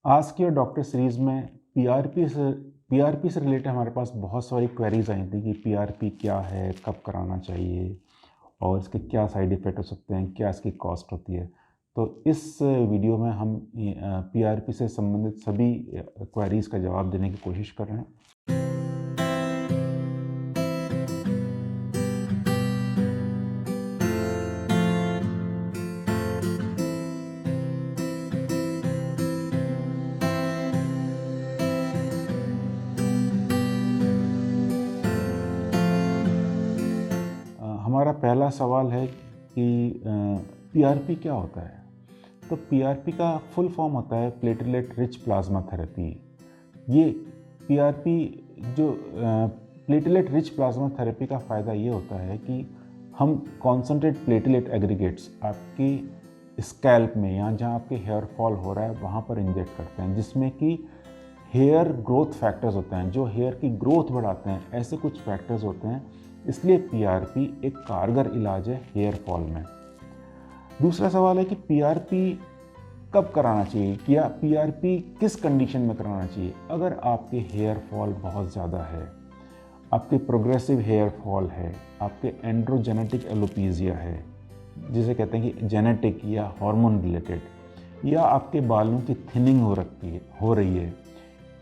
आज की doctor series में पीआरपी से रिलेटेड हमारे पास बहुत सारी क्वेरीज आई थी कि पीआरपी क्या है, कब कराना चाहिए और इसके क्या साइड इफ़ेक्ट हो सकते हैं, क्या इसकी कॉस्ट होती है। तो इस वीडियो में हम पीआरपी से संबंधित सभी क्वेरीज का जवाब देने की कोशिश कर रहे हैं। हमारा पहला सवाल है कि पीआरपी क्या होता है। तो पीआरपी का फुल फॉर्म होता है प्लेटलेट रिच प्लाज्मा थेरेपी। ये पीआरपी जो प्लेटलेट रिच प्लाज्मा थेरेपी का फ़ायदा ये होता है कि हम कॉन्सेंट्रेट प्लेटलेट एग्रीगेट्स आपकी स्कैल्प में या जहाँ आपके हेयर फॉल हो रहा है वहाँ पर इंजेक्ट करते हैं, जिसमें कि हेयर ग्रोथ फैक्टर्स होते हैं जो हेयर की ग्रोथ बढ़ाते हैं। ऐसे कुछ फैक्टर्स होते हैं, इसलिए पीआरपी एक कारगर इलाज है हेयर फॉल में। दूसरा सवाल है कि पीआरपी कब कराना चाहिए या पीआरपी किस कंडीशन में कराना चाहिए। अगर आपके हेयर फॉल बहुत ज़्यादा है, आपके प्रोग्रेसिव हेयर फॉल है, आपके एंड्रोजेनेटिक एलोपीजिया है जिसे कहते हैं कि जेनेटिक या हार्मोन रिलेटेड, या आपके बालों की थिनिंग हो रही है,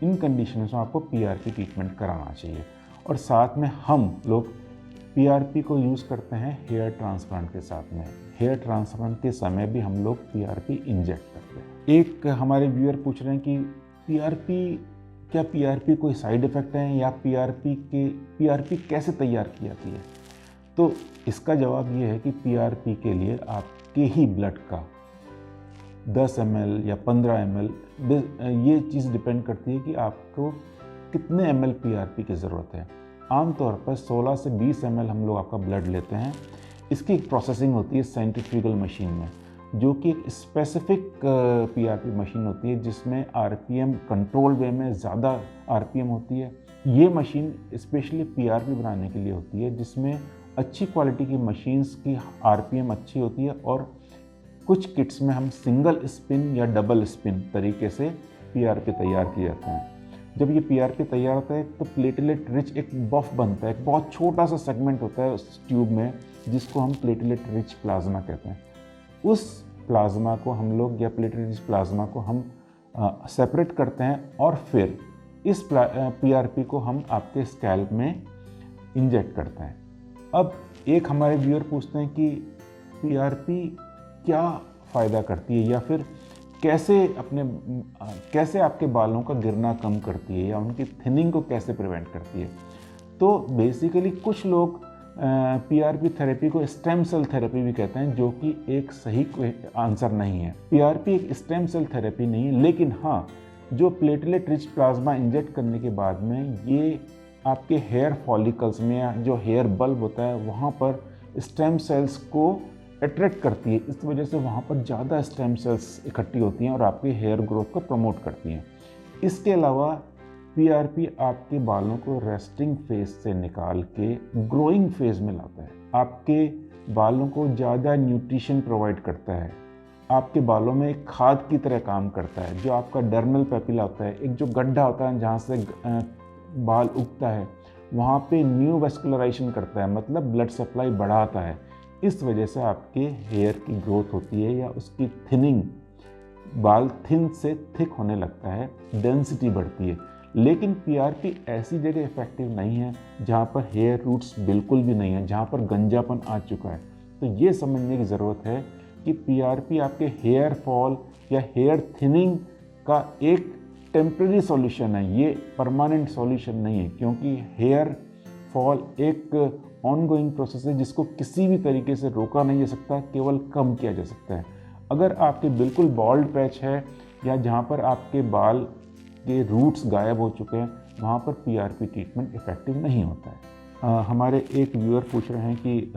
इन कंडीशंस में आपको पीआरपी ट्रीटमेंट कराना चाहिए। और साथ में हम लोग पीआरपी को यूज़ करते हैं हेयर ट्रांसप्लांट के साथ में। हेयर ट्रांसप्लांट के समय भी हम लोग पीआरपी इंजेक्ट करते हैं। एक हमारे व्यूअर पूछ रहे हैं कि पीआरपी कोई साइड इफ़ेक्ट है या पीआरपी कैसे तैयार की जाती है। तो इसका जवाब ये है कि पीआरपी के लिए आपके ही ब्लड का 10 ml या 15 ml, ये चीज़ डिपेंड करती है कि आपको कितने ml पीआरपी की ज़रूरत है। आमतौर पर 16 से 20 ml हम लोग आपका ब्लड लेते हैं। इसकी एक प्रोसेसिंग होती है सेंट्रीफ्यूगल मशीन में, जो कि एक स्पेसिफिक पीआरपी मशीन होती है जिसमें आरपीएम कंट्रोल वे में ज़्यादा आरपीएम होती है। ये मशीन स्पेशली पीआरपी बनाने के लिए होती है, जिसमें अच्छी क्वालिटी की मशीन्स की आरपीएम अच्छी होती है और कुछ किट्स में हम सिंगल स्पिन या डबल स्पिन तरीके से पीआरपी तैयार किए जाते हैं। जब ये पीआरपी तैयार होता है तो प्लेटलेट रिच एक बफ बनता है, एक बहुत छोटा सा सेगमेंट होता है उस ट्यूब में जिसको हम प्लेटलेट रिच प्लाज्मा कहते हैं। उस प्लाज्मा को हम लोग या प्लेटलेट रिच प्लाज्मा को हम सेपरेट करते हैं और फिर इस पीआरपी को हम आपके स्कैल्प में इंजेक्ट करते हैं। अब एक हमारे व्यूअर पूछते हैं कि पीआरपी क्या फ़ायदा करती है या फिर कैसे आपके बालों का गिरना कम करती है या उनकी थिनिंग को कैसे प्रिवेंट करती है। तो बेसिकली कुछ लोग पीआरपी थेरेपी को स्टेम सेल थेरेपी भी कहते हैं, जो कि एक सही आंसर नहीं है। पीआरपी एक स्टेम सेल थेरेपी नहीं है, लेकिन हाँ, जो प्लेटलेट रिच प्लाज्मा इंजेक्ट करने के बाद में ये आपके हेयर फॉलिकल्स में या जो हेयर बल्ब होता है वहाँ पर स्टेम सेल्स को अट्रैक्ट करती है। इस वजह से वहाँ पर ज़्यादा स्टेम सेल्स इकट्ठी होती हैं और आपके हेयर ग्रोथ को प्रमोट करती हैं। इसके अलावा पीआरपी आपके बालों को रेस्टिंग फेज से निकाल के ग्रोइंग फेज में लाता है। आपके बालों को ज़्यादा न्यूट्रिशन प्रोवाइड करता है। आपके बालों में एक खाद की तरह काम करता है। जो आपका डर्मल पेपिला होता है, एक जो गड्ढा होता है जहाँ से बाल उगता है, वहाँ पे न्यू वेस्कुलराइजेशन करता है, मतलब ब्लड सप्लाई बढ़ाता है। इस वजह से आपके हेयर की ग्रोथ होती है या उसकी थिनिंग, बाल थिन से थिक होने लगता है, डेंसिटी बढ़ती है। लेकिन पीआरपी ऐसी जगह इफेक्टिव नहीं है जहाँ पर हेयर रूट्स बिल्कुल भी नहीं है, जहाँ पर गंजापन आ चुका है। तो ये समझने की ज़रूरत है कि पीआरपी आपके हेयर फॉल या हेयर थिनिंग का एक टेम्प्रेरी सॉल्यूशन है, ये परमानेंट सॉल्यूशन नहीं है, क्योंकि हेयर फॉल एक ऑनगोइंग प्रोसेस है जिसको किसी भी तरीके से रोका नहीं जा सकता, केवल कम किया जा सकता है। अगर आपके बिल्कुल बॉल्ड पैच है या जहाँ पर आपके बाल के रूट्स गायब हो चुके हैं, वहाँ पर पीआरपी ट्रीटमेंट इफ़ेक्टिव नहीं होता है। हमारे एक व्यूअर पूछ रहे हैं कि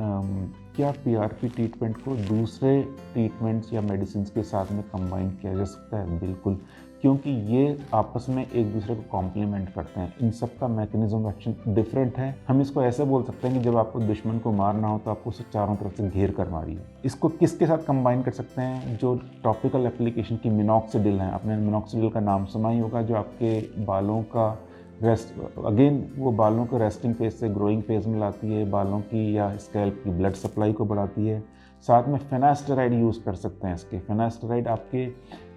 क्या पीआरपी ट्रीटमेंट को दूसरे ट्रीटमेंट्स या मेडिसिन के साथ में कंबाइन किया जा सकता है। बिल्कुल क्योंकि ये आपस में एक दूसरे को कॉम्प्लीमेंट करते हैं। इन सब का मैकेनिज्म एक्शन डिफरेंट है। हम इसको ऐसे बोल सकते हैं कि जब आपको दुश्मन को मारना हो तो आपको उसे चारों तरफ से घेर कर मारिए। इसको किसके साथ कंबाइन कर सकते हैं? जो टॉपिकल एप्लीकेशन की मिनॉक्सिडिल है, आपने मिनॉक्सिडिल का नाम सुना ही होगा, जो आपके बालों का वो बालों को रेस्टिंग फेज से ग्रोइंग फेज में लाती है, बालों की या स्कैल्प की ब्लड सप्लाई को बढ़ाती है। साथ में फिनास्टेराइड यूज़ कर सकते हैं इसके। फिनास्टेराइड आपके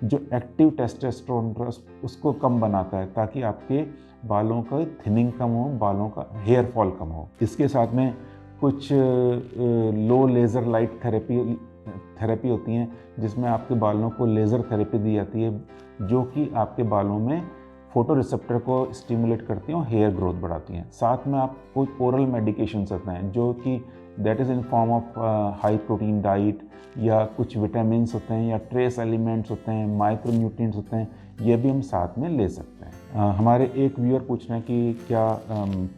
जो एक्टिव टेस्टोस्टेरोन उसको कम बनाता है, ताकि आपके बालों का थिनिंग कम हो, बालों का हेयर फॉल कम हो। इसके साथ में कुछ लो लेज़र लाइट थेरेपी होती हैं, जिसमें आपके बालों को लेज़र थेरेपी दी जाती है, जो कि आपके बालों में फोटो रिसेप्टर को स्टिमुलेट करती हैं और हेयर ग्रोथ बढ़ाती हैं। साथ में आप कुछ ओरल मेडिकेशंस होते हैं, जो कि that is in form of high protein diet, या कुछ विटामिन्स होते हैं, या ट्रेस एलिमेंट्स होते हैं, माइक्रो न्यूट्रिएंट्स होते हैं, ये भी हम साथ में ले सकते हैं। हमारे एक व्यूअर पूछ रहे हैं कि क्या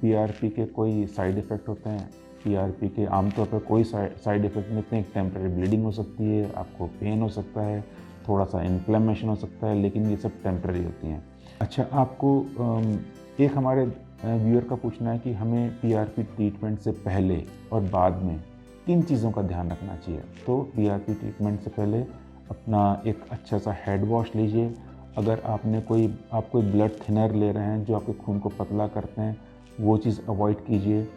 PRP के कोई साइड इफ़ेक्ट होते हैं? PRP के आमतौर पर कोई साइड इफ़ेक्ट नहीं होते हैं। टेम्परेरी ब्लीडिंग हो सकती है, आपको पेन हो सकता है, थोड़ा सा इन्फ्लेमेशन हो सकता है, लेकिन ये सब टेम्परेरी होती हैं। अच्छा, आपको एक हमारे व्यूअर का पूछना है कि हमें PRP ट्रीटमेंट से पहले और बाद में किन चीज़ों का ध्यान रखना चाहिए। तो PRP ट्रीटमेंट से पहले अपना एक अच्छा सा हेड वॉश लीजिए। अगर आप कोई ब्लड थिनर ले रहे हैं जो आपके खून को पतला करते हैं, वो चीज़ अवॉइड कीजिए,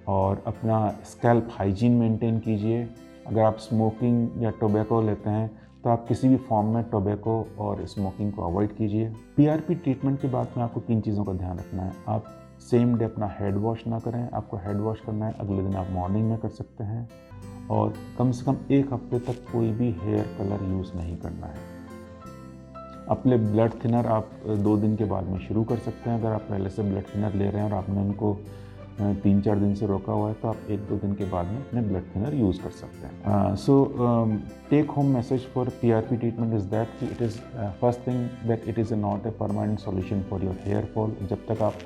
और अपना स्कैल्प हाइजीन मेंटेन कीजिए। अगर आप स्मोकिंग या टोबैको लेते हैं तो आप किसी भी फॉर्म में टोबैको और स्मोकिंग को अवॉइड कीजिए। PRP ट्रीटमेंट के बाद में आपको किन चीज़ों का ध्यान रखना है? आप सेम डे अपना हेड वॉश ना करें। आपको हेड वॉश करना है, अगले दिन आप मॉर्निंग में कर सकते हैं, और कम से कम 1 हफ्ते तक कोई भी हेयर कलर यूज़ नहीं करना है। अपने ब्लड थिनर आप 2 दिन के बाद में शुरू कर सकते हैं। अगर आप पहले से ब्लड थिनर ले रहे हैं और आपने उनको 3-4 दिन से रोका हुआ है, तो आप 1-2 दिन के बाद में अपने ब्लड थिनर यूज़ कर सकते हैं। So take home message for PRP treatment is that कि it is first thing that it is not a permanent solution for your hair fall. जब तक आप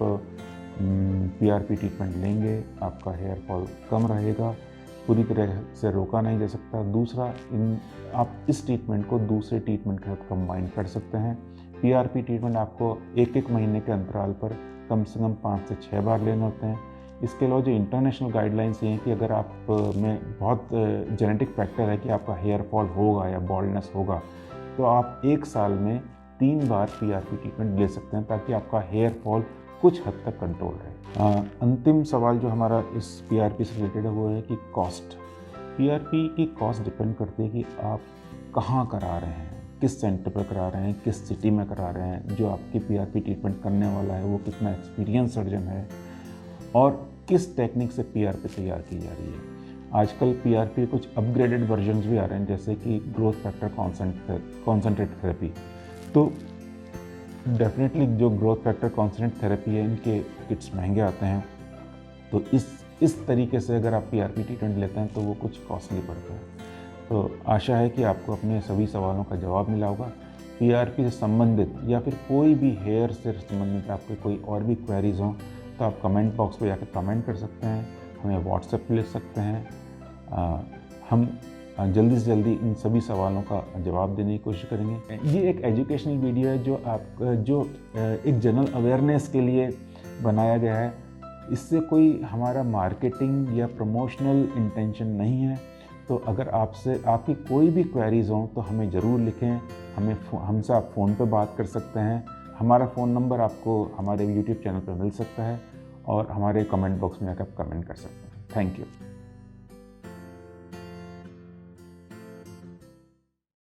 PRP ट्रीटमेंट लेंगे, आपका हेयर फॉल कम रहेगा, पूरी तरह से रोका नहीं जा सकता। दूसरा, आप इस ट्रीटमेंट को दूसरे ट्रीटमेंट के साथ कंबाइन कर सकते हैं। PRP ट्रीटमेंट आपको 1-1 महीने के अंतराल पर कम से कम 5 से 6 बार लेने होते हैं। इसके अलावा जो इंटरनेशनल गाइडलाइंस ये हैं कि अगर आप में बहुत जेनेटिक फैक्टर है कि आपका हेयर फॉल होगा या बॉल्डनेस होगा, तो आप 1 साल में 3 बार PRP ट्रीटमेंट ले सकते हैं, ताकि आपका हेयर फॉल कुछ हद तक कंट्रोल रहे। अंतिम सवाल जो हमारा इस PRP से रिलेटेड है वो है कि कॉस्ट। PRP की कॉस्ट डिपेंड करती है कि आप कहाँ करा रहे हैं, किस सेंटर पर करा रहे हैं, किस सिटी में करा रहे हैं, जो आपकी PRP ट्रीटमेंट करने वाला है वो कितना एक्सपीरियंस सर्जन है, और किस टेक्निक से PRP तैयार की जा रही है। आजकल PRP कुछ अपग्रेडेड वर्जन्स भी आ रहे हैं, जैसे कि ग्रोथ फैक्टर कॉन्सेंट्रेट थेरेपी। तो डेफिनेटली जो ग्रोथ फैक्टर कॉन्सेंट्रेट थेरेपी है, इनके किट्स महंगे आते हैं। तो इस तरीके से अगर आप PRP ट्रीटमेंट लेते हैं तो वो कुछ कॉस्टली पड़ता है। तो आशा है कि आपको अपने सभी सवालों का जवाब मिला होगा। PRP से संबंधित या फिर कोई भी हेयर से संबंधित आपके कोई और भी क्वेरीज हों, तो आप कमेंट बॉक्स पे जाकर कमेंट कर सकते हैं, हमें व्हाट्सएप पे लिख सकते हैं। हम जल्दी से जल्दी इन सभी सवालों का जवाब देने की कोशिश करेंगे। ये एक एजुकेशनल वीडियो है जो एक जनरल अवेयरनेस के लिए बनाया गया है। इससे कोई हमारा मार्केटिंग या प्रमोशनल इंटेंशन नहीं है। तो अगर आपकी कोई भी क्वेरीज हों तो हमें ज़रूर लिखें। हमसे आप फ़ोन पे बात कर सकते हैं। हमारा फ़ोन नंबर आपको हमारे YouTube चैनल पर मिल सकता है, और हमारे कमेंट बॉक्स में आकर आप कमेंट कर सकते हैं। Thank you.